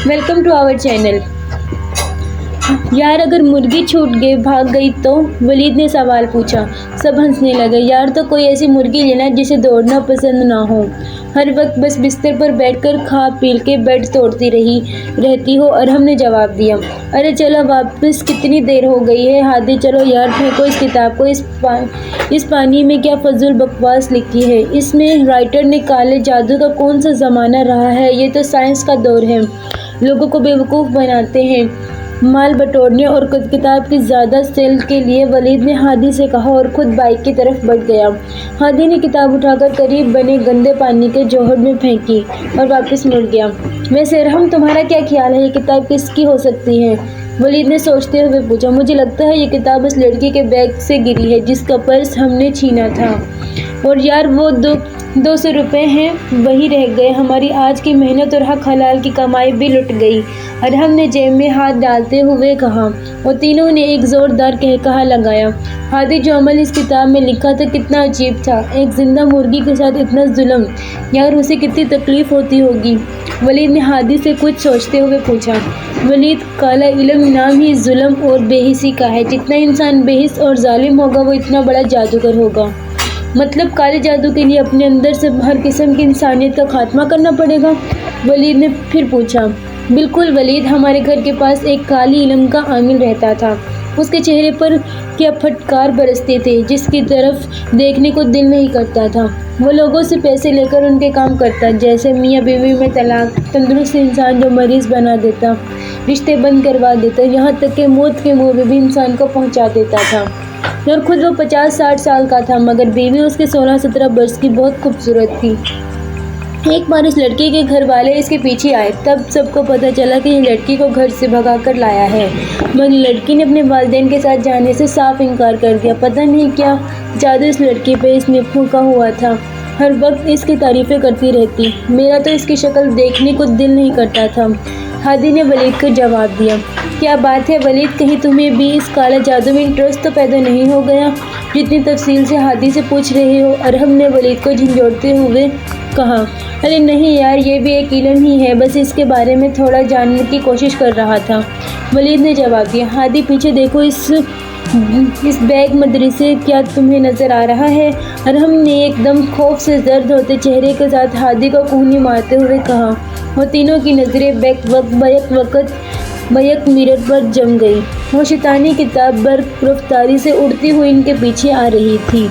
Welcome to our channel. यार अगर मुर्गी छूट गई भाग गई तो? वलीद ने सवाल पूछा। सब हंसने लगे। यार तो कोई ऐसी मुर्गी लेना जिसे दौड़ना पसंद ना हो, हर वक्त बस बिस्तर पर बैठकर खा पी के बेड तोड़ती रहती हो। और हमने जवाब दिया, अरे चलो वापस, कितनी देर हो गई है। हादी चलो यार फेंको इस किताब को, इस पानी में क्या फजूल बकवास लिखी है। इसमें राइटर ने काले जादू का कौन सा ज़माना रहा है। ये तो साइंस का दौर है, लोगों को बेवकूफ़ बनाते हैं माल बटोरने और किताब की ज़्यादा सेल के लिए। वलीद ने हादी से कहा और खुद बाइक की तरफ बढ़ गया। हादी ने किताब उठाकर करीब बने गंदे पानी के जोहड़ में फेंकी और वापस मुड़ गया। वैसे अरहम, तुम्हारा क्या ख्याल है, ये किताब किसकी हो सकती है? वलीद ने सोचते हुए पूछा। मुझे लगता है ये किताब उस लड़की के बैग से गिरी है जिसका पर्स हमने छीना था। और यार वो 200 रुपये हैं, वही रह गए। हमारी आज की मेहनत और हक हलाल की कमाई भी लुट गई। अरहम ने जेब में हाथ डालते हुए कहा। और तीनों ने एक ज़ोरदार कहकहा लगाया। हादी, जो अमल इस किताब में लिखा था कितना अजीब था। एक जिंदा मुर्गी के साथ इतना जुल्म, यार उसे कितनी तकलीफ़ होती होगी। वलीद ने हादी से कुछ सोचते हुए पूछा। वलीद, काला इल्म नाम ही जुल्म और बेहिसी का है। जितना इंसान बेहिस और जालिम होगा वो इतना बड़ा जादूगर होगा। मतलब काले जादू के लिए अपने अंदर से हर किस्म की इंसानियत का खात्मा करना पड़ेगा? वलीद ने फिर पूछा। बिल्कुल वलीद, हमारे घर के पास एक काली इल्म का आमिल रहता था। उसके चेहरे पर क्या फटकार बरसते थे, जिसकी तरफ देखने को दिल नहीं करता था। वो लोगों से पैसे लेकर उनके काम करता, जैसे मियाँ बीवी में तलाक, तंदुरुस्त इंसान जो मरीज़ बना देता, रिश्ते बंद करवा देता, यहाँ तक कि मौत के मुँह में भी इंसान को पहुँचा देता था। और खुद वो 50-60 साल का था, मगर बीवी उसके 16-17 वर्ष की बहुत खूबसूरत थी। एक बार इस लड़की के घर वाले इसके पीछे आए, तब सबको पता चला कि ये लड़की को घर से भगा कर लाया है। मगर लड़की ने अपने वालिदैन के साथ जाने से साफ इनकार कर दिया। पता नहीं क्या जादू इस लड़की पे इसने फूंका हुआ था, हर वक्त इसकी तारीफ़ें करती रहती। मेरा तो इसकी शक्ल देखने को दिल नहीं करता था। हादी ने वलीद को जवाब दिया। क्या बात है वलीद, कहीं तुम्हें भी इस काला जादू में इंटरेस्ट तो पैदा नहीं हो गया, जितनी तफसील से हादी से पूछ रहे हो? अरहम ने वलीद को झंझोड़ते हुए कहा। अरे नहीं यार, ये भी एक इल्म ही है, बस इसके बारे में थोड़ा जानने की कोशिश कर रहा था, वलीद ने जवाब दिया। हादी, पीछे देखो, इस बैग मदरसे क्या तुम्हें नज़र आ रहा है? अरहम ने एकदम खौफ से जर्द होते चेहरे के साथ हादी को कूहनी मारते हुए कहा। वो तीनों की नज़रें बैक मिरर पर जम गई। वो शैतानी किताब बर्क रफ्तारी से उड़ती हुई इनके पीछे आ रही थी।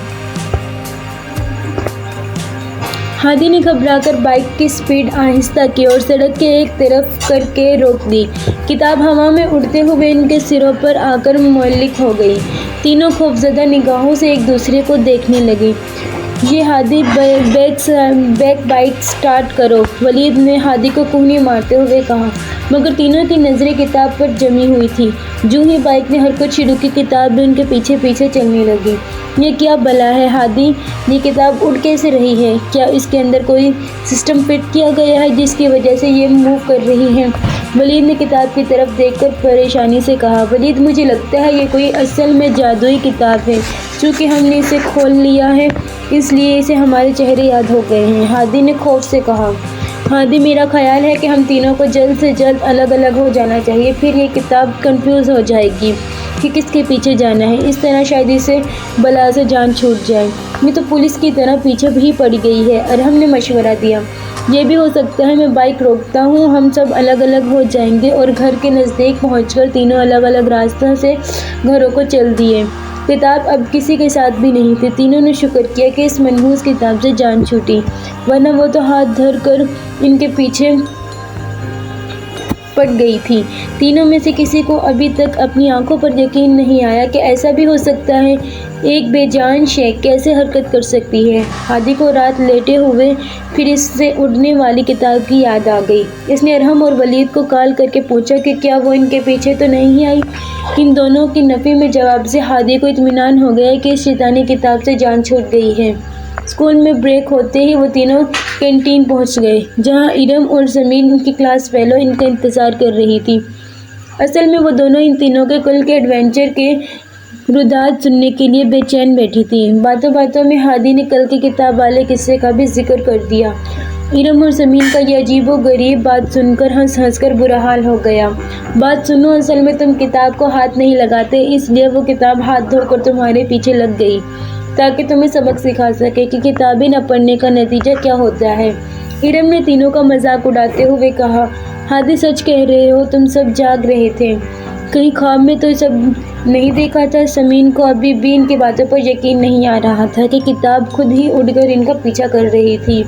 हादी ने घबराकर बाइक की स्पीड आहिस्ता की और सड़क के एक तरफ करके रोक दी। किताब हवा में उड़ते हुए इनके सिरों पर आकर मुअल्लिक हो गई। तीनों खौफजदा निगाहों से एक दूसरे को देखने लगे। ये हादी, बैक बाइक स्टार्ट करो, वलीद ने हादी को कूहनी मारते हुए कहा। मगर तीनों की नज़रें किताब पर जमी हुई थी। जो ही बाइक ने हरकत शुरू की, किताब भी उनके पीछे पीछे चलने लगी। ये क्या भला है हादी, ये किताब उड़ कैसे रही है? क्या इसके अंदर कोई सिस्टम फिट किया गया है जिसकी वजह से ये मूव कर रही है? वलीद ने किताब की तरफ देखकर परेशानी से कहा। वलीद, मुझे लगता है ये कोई असल में जादुई किताब है। चूँकि हमने इसे खोल लिया है इसलिए इसे हमारे चेहरे याद हो गए हैं, हादी ने खौफ से कहा। हादी, मेरा ख्याल है कि हम तीनों को जल्द से जल्द अलग अलग हो जाना चाहिए, फिर ये किताब कंफ्यूज हो जाएगी कि किसके पीछे जाना है। इस तरह शायद इसे बला से जान छूट जाए। ये तो पुलिस की तरह पीछे भी पड़ गई है, अरहम ने मशवरा दिया। ये भी हो सकता है, मैं बाइक रोकता हूँ, हम सब अलग अलग हो जाएंगे। और घर के नज़दीक पहुँचकर तीनों अलग अलग रास्तों से घरों को चल दिए। किताब अब किसी के साथ भी नहीं थी। तीनों ने शुक्र किया कि इस मनहूस किताब से जान छूटी, वरना वो तो हाथ धर कर इनके पीछे पड़ गई थी। तीनों में से किसी को अभी तक अपनी आंखों पर यकीन नहीं आया कि ऐसा भी हो सकता है, एक बेजान शे कैसे हरकत कर सकती है। हादी को रात लेटे हुए फिर इससे उड़ने वाली किताब की याद आ गई। इसने अरहम और वलीद को कॉल करके पूछा कि क्या वो इनके पीछे तो नहीं आई। इन दोनों की नफ़ी में जवाब से हादी को इत्मीनान हो गया कि इस शैतानी किताब से जान छूट गई है। स्कूल में ब्रेक होते ही वो तीनों कैंटीन पहुंच गए, जहां इरम और ज़मीन, उनकी क्लास फेलो, इनका इंतज़ार कर रही थी। असल में वो दोनों इन तीनों के कल के एडवेंचर के रुदात सुनने के लिए बेचैन बैठी थी। बातों बातों में हादी ने कल की किताब वाले किस्से का भी जिक्र कर दिया। ارم اور سمین کا یہ عجیب و غریب بات سن کر ہنس ہنس کر برا حال ہو گیا۔ بات سنو، اصل میں تم کتاب کو ہاتھ نہیں لگاتے، اس لیے وہ کتاب ہاتھ دھو کر تمہارے پیچھے لگ گئی تاکہ تمہیں سبق سکھا سکے کہ کتابیں نہ پڑھنے کا نتیجہ کیا ہوتا ہے۔ ارم نے تینوں کا مذاق اڑاتے ہوئے کہا، ہادی سچ کہہ رہے ہو، تم سب جاگ رہے تھے، کہیں خواب میں تو سب نہیں دیکھا تھا؟ سمین کو ابھی بھی ان کی باتوں پر یقین نہیں آ رہا تھا کہ کتاب خود ہی اڑ کر ان کا پیچھا کر رہی تھی۔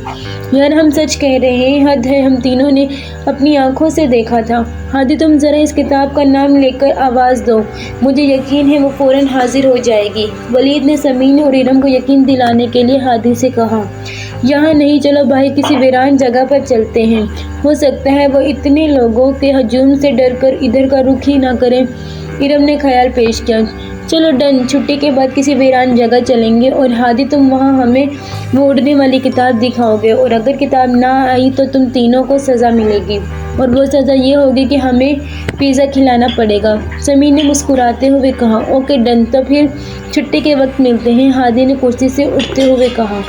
یار ہم سچ کہہ رہے ہیں، حد ہے، ہم تینوں نے اپنی آنکھوں سے دیکھا تھا۔ ہادی تم ذرا اس کتاب کا نام لے کر آواز دو، مجھے یقین ہے وہ فوراً حاضر ہو جائے گی۔ ولید نے سمین اور ارم کو یقین دلانے کے لیے ہادی سے کہا، یہاں نہیں، چلو بھائی کسی ویران جگہ پر چلتے ہیں، ہو سکتا ہے وہ اتنے لوگوں کے ہجوم سے ڈر کر ادھر کا رخ ہی نہ کریں۔ ارم نے خیال پیش کیا، چلو ڈن، چھٹی کے بعد کسی ویران جگہ چلیں گے اور ہادی تم وہاں ہمیں وہ اڑنے والی کتاب دکھاؤ گے، اور اگر کتاب نہ آئی تو تم تینوں کو سزا ملے گی، اور وہ سزا یہ ہوگی کہ ہمیں پیزا کھلانا پڑے گا۔ سمین نے مسکراتے ہوئے کہا، اوکے ڈن، تو پھر چھٹی کے وقت ملتے ہیں، ہادی نے کرسی سے اٹھتے ہوئے کہا۔